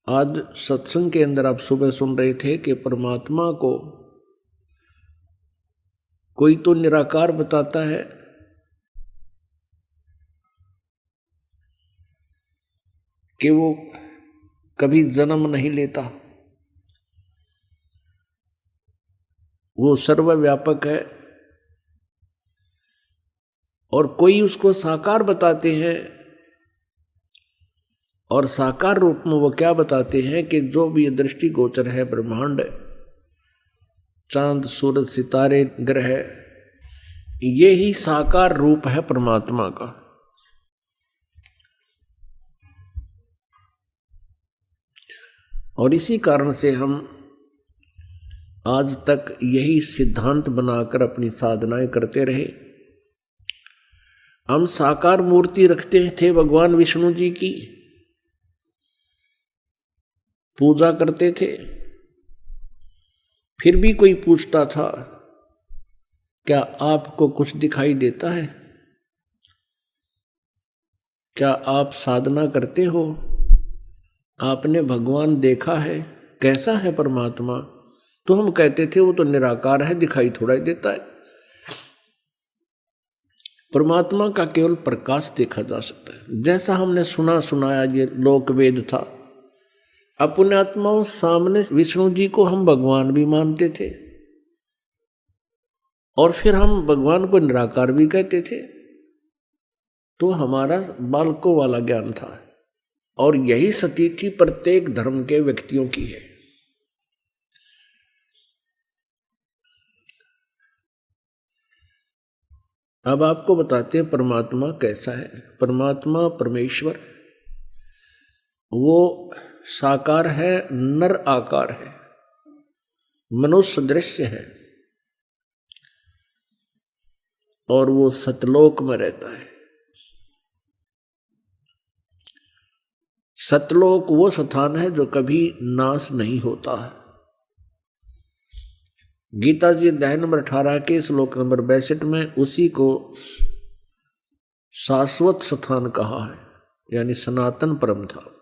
आज सत्संग के अंदर आप सुबह सुन रहे थे कि परमात्मा को कोई तो निराकार बताता है, कि वो कभी जन्म नहीं लेता, वो सर्वव्यापक है। और कोई उसको साकार बताते हैं, और साकार रूप में वो क्या बताते हैं कि जो भी दृष्टि गोचर है ब्रह्मांड, चांद सूरज सितारे ग्रह, ये ही साकार रूप है परमात्मा का। और इसी कारण से हम आज तक यही सिद्धांत बनाकर अपनी साधनाएं करते रहे। हम साकार मूर्ति रखते थे, भगवान विष्णु जी की पूजा करते थे। फिर भी कोई पूछता था, क्या आपको कुछ दिखाई देता है? क्या आप साधना करते हो? आपने भगवान देखा है? कैसा है परमात्मा? तो हम कहते थे वो तो निराकार है, दिखाई थोड़ा ही देता है। परमात्मा का केवल प्रकाश देखा जा सकता है। जैसा हमने सुना सुनाया ये लोक वेद था। अपने आत्माओं सामने विष्णु जी को हम भगवान भी मानते थे, और फिर हम भगवान को निराकार भी कहते थे। तो हमारा बालकों वाला ज्ञान था, और यही स्थिति प्रत्येक धर्म के व्यक्तियों की है। अब आपको बताते हैं परमात्मा कैसा है। परमात्मा परमेश्वर वो साकार है, नर आकार है, मनुष्य दृश्य है, और वो सतलोक में रहता है। सतलोक वो स्थान है जो कभी नाश नहीं होता है। गीता जी अध्याय नंबर 18 के श्लोक नंबर 62 में उसी को शाश्वत स्थान कहा है, यानी सनातन परम था।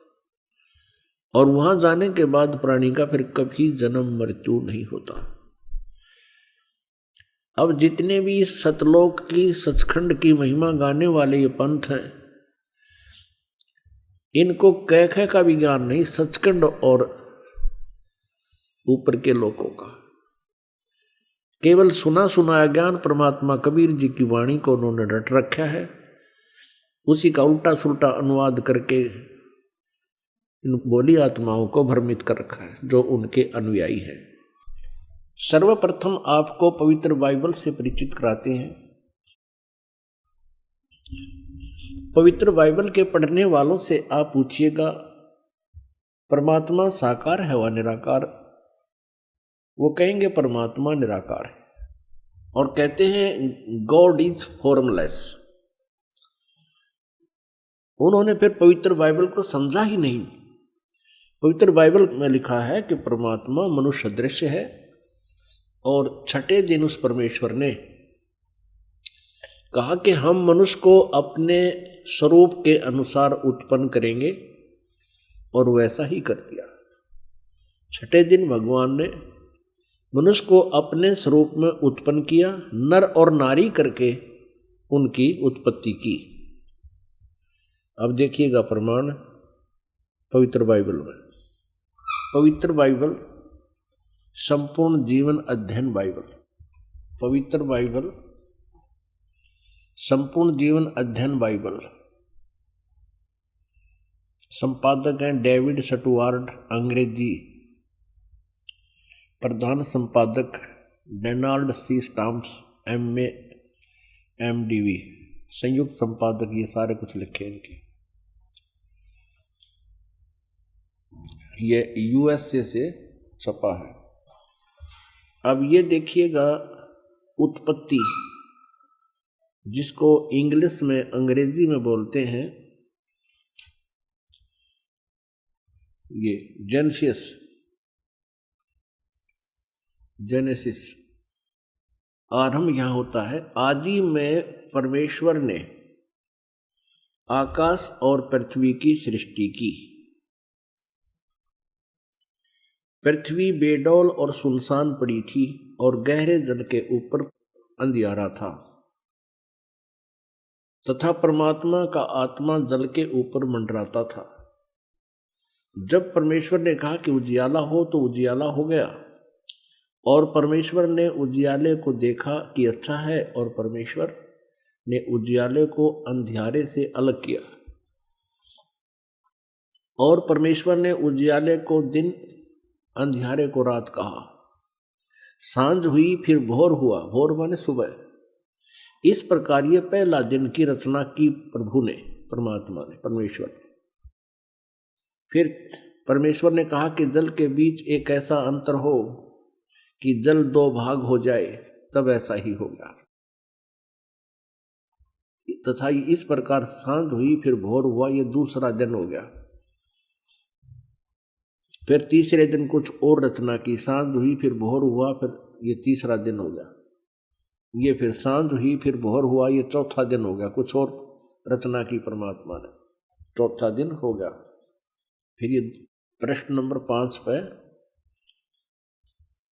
और वहां जाने के बाद प्राणी का फिर कभी जन्म मृत्यु नहीं होता। अब जितने भी सतलोक की सचखंड की महिमा गाने वाले ये पंथ हैं, इनको कह का भी ज्ञान नहीं सचखंड और ऊपर के लोकों का। केवल सुना सुनाया ज्ञान परमात्मा कबीर जी की वाणी को उन्होंने रट रखा है, उसी का उल्टा सुल्टा अनुवाद करके इन बोली आत्माओं को भ्रमित कर रखा है, जो उनके अनुयायी हैं। सर्वप्रथम आपको पवित्र बाइबल से परिचित कराते हैं। पवित्र बाइबल के पढ़ने वालों से आप पूछिएगा परमात्मा साकार है व निराकार? वो कहेंगे परमात्मा निराकार है, और कहते हैं गॉड इज फॉर्मलेस। उन्होंने फिर पवित्र बाइबल को समझा ही नहीं। पवित्र बाइबल में लिखा है कि परमात्मा मनुष्य दृश्य है, और छठे दिन उस परमेश्वर ने कहा कि हम मनुष्य को अपने स्वरूप के अनुसार उत्पन्न करेंगे, और वैसा ही कर दिया। छठे दिन भगवान ने मनुष्य को अपने स्वरूप में उत्पन्न किया, नर और नारी करके उनकी उत्पत्ति की। अब देखिएगा प्रमाण पवित्र बाइबल में। पवित्र बाइबल संपूर्ण जीवन अध्ययन बाइबल, पवित्र बाइबल संपूर्ण जीवन अध्ययन बाइबल, संपादक हैं डेविड स्टुअर्ट अंग्रेजी, प्रधान संपादक Donald C Stamps MA MDV, संयुक्त संपादक ये सारे कुछ लिखे इनके। ये USA से छपा है। अब ये देखिएगा उत्पत्ति, जिसको इंग्लिश में अंग्रेजी में बोलते हैं ये जेनेसिस। आरंभ यहां होता है। आदि में परमेश्वर ने आकाश और पृथ्वी की सृष्टि की। पृथ्वी बेडौल और सुनसान पड़ी थी और गहरे जल के ऊपर अंधियारा था तथा परमात्मा का आत्मा जल के ऊपर मंडराता था। जब परमेश्वर ने कहा कि उजियाला हो तो उजियाला हो गया, और परमेश्वर ने उजियाले को देखा कि अच्छा है, और परमेश्वर ने उजियाले को अंधियारे से अलग किया। और परमेश्वर ने उजियाले को दिन, अंधियारे को रात कहा। सांझ हुई फिर भोर हुआ, भोर माने सुबह। इस प्रकार ये पहला दिन की रचना की प्रभु ने, परमात्मा ने, परमेश्वर ने। फिर परमेश्वर ने कहा कि जल के बीच एक ऐसा अंतर हो कि जल दो भाग हो जाए, तब ऐसा ही होगा। तथा इस प्रकार सांझ हुई फिर भोर हुआ, ये दूसरा दिन हो गया। फिर तीसरे दिन कुछ और रचना की, सांझ हुई फिर भोर हुआ, फिर ये तीसरा दिन हो गया। ये फिर सांझ हुई फिर भोर हुआ, ये चौथा दिन हो गया। कुछ और रचना की परमात्मा ने, चौथा दिन हो गया। फिर ये प्रश्न नंबर 5 पे,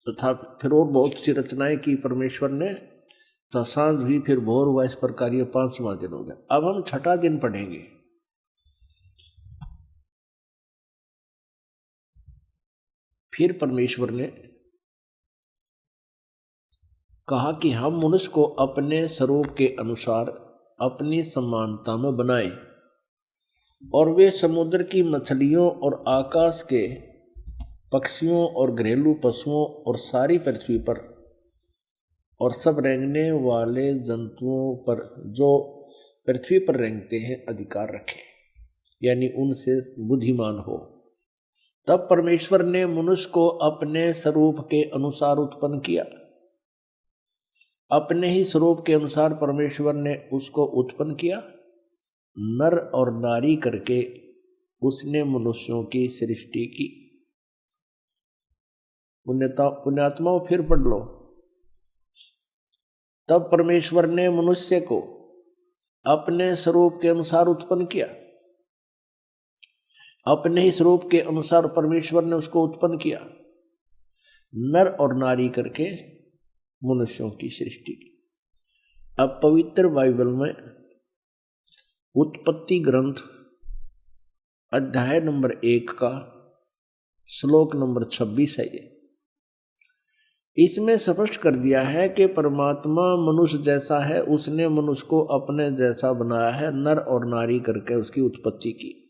तथा फिर और बहुत सी रचनाएं की परमेश्वर ने, तो सांझ हुई फिर भोर हुआ, इस प्रकार ये 5वां दिन हो गया। अब हम छठा दिन पढ़ेंगे। फिर परमेश्वर ने कहा कि हम मनुष्य को अपने स्वरूप के अनुसार अपनी समानता में बनाएं, और वे समुद्र की मछलियों और आकाश के पक्षियों और घरेलू पशुओं और सारी पृथ्वी पर और सब रेंगने वाले जंतुओं पर जो पृथ्वी पर रेंगते हैं अधिकार रखें, यानी उनसे बुद्धिमान हो। तब परमेश्वर ने मनुष्य को अपने स्वरूप के अनुसार उत्पन्न किया। अपने ही स्वरूप के अनुसार परमेश्वर ने उसको उत्पन्न किया, नर और नारी करके उसने मनुष्यों की सृष्टि की। पुण्यात्माओं फिर पढ़ लो। तब परमेश्वर ने मनुष्य को अपने स्वरूप के अनुसार उत्पन्न किया। अपने ही स्वरूप के अनुसार परमेश्वर ने उसको उत्पन्न किया, नर और नारी करके मनुष्यों की सृष्टि की। अब पवित्र बाइबल में उत्पत्ति ग्रंथ अध्याय नंबर 1 का श्लोक नंबर 26 है। ये इसमें स्पष्ट कर दिया है कि परमात्मा मनुष्य जैसा है, उसने मनुष्य को अपने जैसा बनाया है, नर और नारी करके उसकी उत्पत्ति की।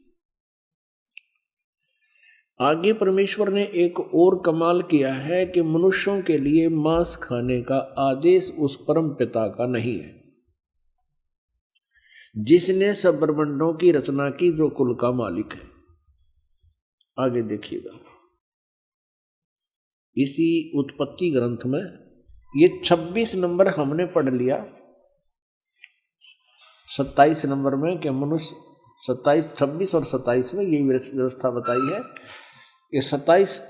आगे परमेश्वर ने एक और कमाल किया है कि मनुष्यों के लिए मांस खाने का आदेश उस परम पिता का नहीं है जिसने सब ब्रह्मांडों की रचना की, जो कुल का मालिक है। आगे देखिएगा, इसी उत्पत्ति ग्रंथ में ये 26 नंबर हमने पढ़ लिया। 27 नंबर में कि मनुष्य 27, 26 और 27 में यही व्यवस्था बताई है। ये 27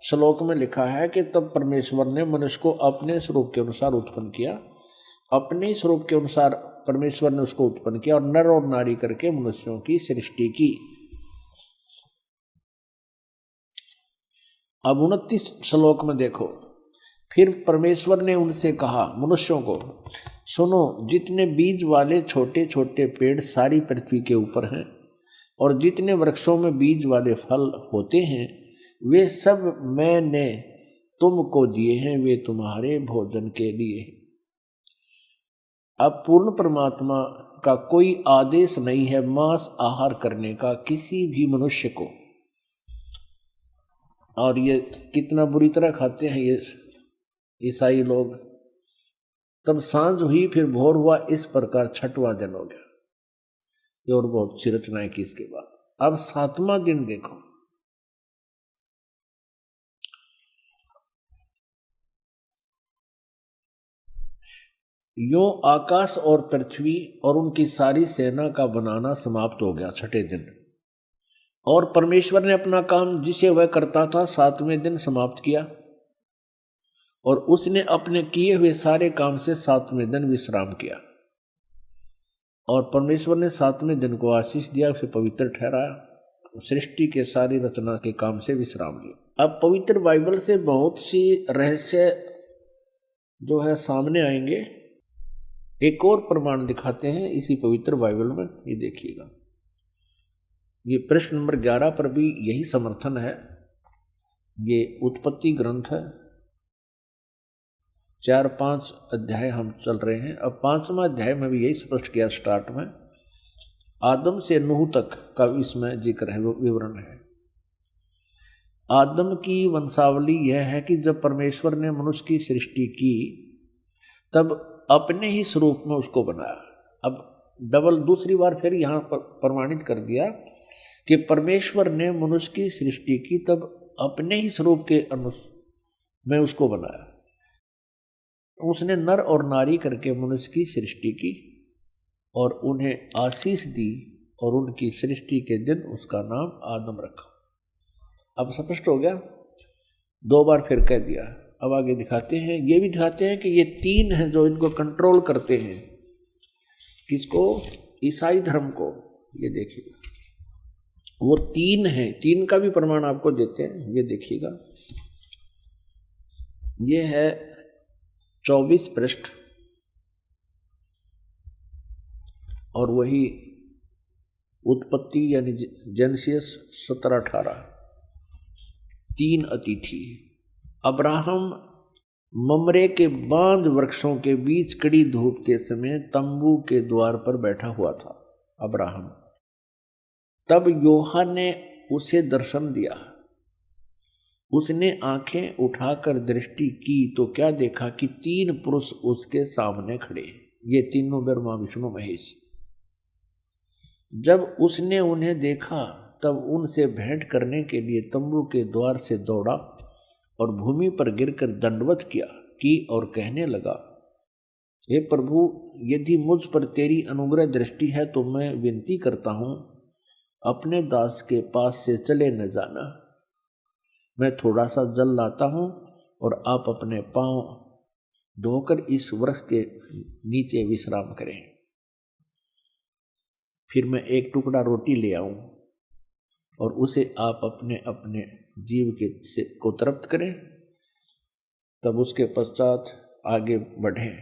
श्लोक में लिखा है कि तब परमेश्वर ने मनुष्य को अपने स्वरूप के अनुसार उत्पन्न किया। अपने स्वरूप के अनुसार परमेश्वर ने उसको उत्पन्न किया और नर और नारी करके मनुष्यों की सृष्टि की। अब 29 श्लोक में देखो, फिर परमेश्वर ने उनसे कहा, मनुष्यों को, सुनो, जितने बीज वाले छोटे छोटे पेड़ सारी पृथ्वी के ऊपर हैं और जितने वृक्षों में बीज वाले फल होते हैं, वे सब मैंने तुमको दिए हैं, वे तुम्हारे भोजन के लिए। अब पूर्ण परमात्मा का कोई आदेश नहीं है मांस आहार करने का किसी भी मनुष्य को। और ये कितना बुरी तरह खाते हैं ये ईसाई लोग। तब सांझ हुई फिर भोर हुआ, इस प्रकार 6वां दिन हो गया। ये और बहुत सी रचनाएं की इसके बाद। अब 7वां दिन देखो, यों आकाश और पृथ्वी और उनकी सारी सेना का बनाना समाप्त हो गया 6ठे दिन। और परमेश्वर ने अपना काम जिसे वह करता था 7वें दिन समाप्त किया, और उसने अपने किए हुए सारे काम से 7वें दिन विश्राम किया। और परमेश्वर ने 7वें दिन को आशीष दिया, उसे पवित्र ठहराया, सृष्टि के सारी रचना के काम से विश्राम लिया। अब पवित्र बाइबल से बहुत सी रहस्य जो है सामने आएंगे। एक और प्रमाण दिखाते हैं इसी पवित्र बाइबल में, ये देखिएगा। ये प्रश्न नंबर 11 पर भी यही समर्थन है। ये उत्पत्ति ग्रंथ है, 4-5 अध्याय हम चल रहे हैं। अब 5वां अध्याय में भी यही स्पष्ट किया स्टार्ट में, आदम से नूह तक का इसमें जिक्र है, विवरण है। आदम की वंशावली यह है कि जब परमेश्वर ने मनुष्य की सृष्टि की तब अपने ही स्वरूप में उसको बनाया। अब डबल दूसरी बार फिर यहाँ पर प्रमाणित कर दिया कि परमेश्वर ने मनुष्य की सृष्टि की तब अपने ही स्वरूप के में उसको बनाया। उसने नर और नारी करके मनुष्य की सृष्टि की और उन्हें आशीष दी और उनकी सृष्टि के दिन उसका नाम आदम रखा। अब स्पष्ट हो गया, 2 बार फिर कह दिया। अब आगे दिखाते हैं, ये भी दिखाते हैं कि ये 3 हैं जो इनको कंट्रोल करते हैं। किसको? ईसाई धर्म को। ये देखिएगा, वो 3 हैं, 3 का भी प्रमाण आपको देते हैं। ये देखिएगा, ये है 24 पृष्ठ और वही उत्पत्ति यानी जेनेसिस 17-18। 3 अतिथि। अब्राहम ममरे के बांज वृक्षों के बीच कड़ी धूप के समय तंबू के द्वार पर बैठा हुआ था अब्राहम। तब यूहन्ना ने उसे दर्शन दिया। उसने आंखें उठाकर दृष्टि की तो क्या देखा कि 3 पुरुष उसके सामने खड़े। ये तीनों ब्रह्मा विष्णु महेश। जब उसने उन्हें देखा तब उनसे भेंट करने के लिए तंबू के द्वार से दौड़ा और भूमि पर गिरकर दंडवत की और कहने लगा, हे प्रभु, यदि मुझ पर तेरी अनुग्रह दृष्टि है तो मैं विनती करता हूँ, अपने दास के पास से चले न जाना। मैं थोड़ा सा जल लाता हूँ और आप अपने पांव धोकर इस वृक्ष के नीचे विश्राम करें। फिर मैं एक टुकड़ा रोटी ले आऊं और उसे आप अपने अपने जीव को तृप्त करें, तब उसके पश्चात आगे बढ़ें,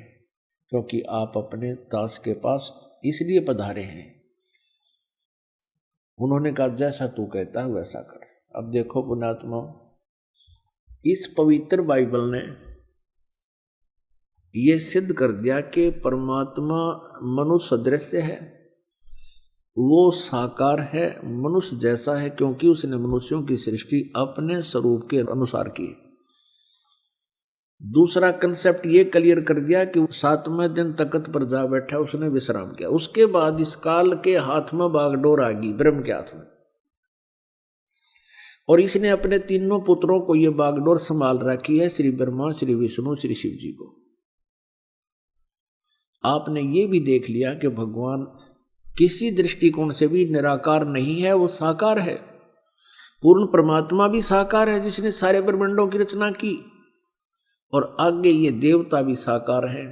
क्योंकि आप अपने दास के पास इसलिए पधारे हैं। उन्होंने कहा, जैसा तू कहता है वैसा कर। अब देखो पुण्यात्मा, इस पवित्र बाइबल ने यह सिद्ध कर दिया कि परमात्मा मनुष्य सदृश है, वो साकार है, मनुष्य जैसा है, क्योंकि उसने मनुष्यों की सृष्टि अपने स्वरूप के अनुसार की। दूसरा कंसेप्ट ये क्लियर कर दिया कि 7वें दिन तख्त पर जा बैठा, उसने विश्राम किया। उसके बाद इस काल के हाथ में बागडोर आ गई, ब्रह्म के हाथ में, और इसने अपने तीनों पुत्रों को ये बागडोर संभाल रखी है, श्री ब्रह्मा, श्री विष्णु, श्री शिव जी को। आपने ये भी देख लिया कि भगवान किसी दृष्टिकोण से भी निराकार नहीं है, वो साकार है। पूर्ण परमात्मा भी साकार है जिसने सारे ब्रह्मांडों की रचना की, और आगे ये देवता भी साकार है।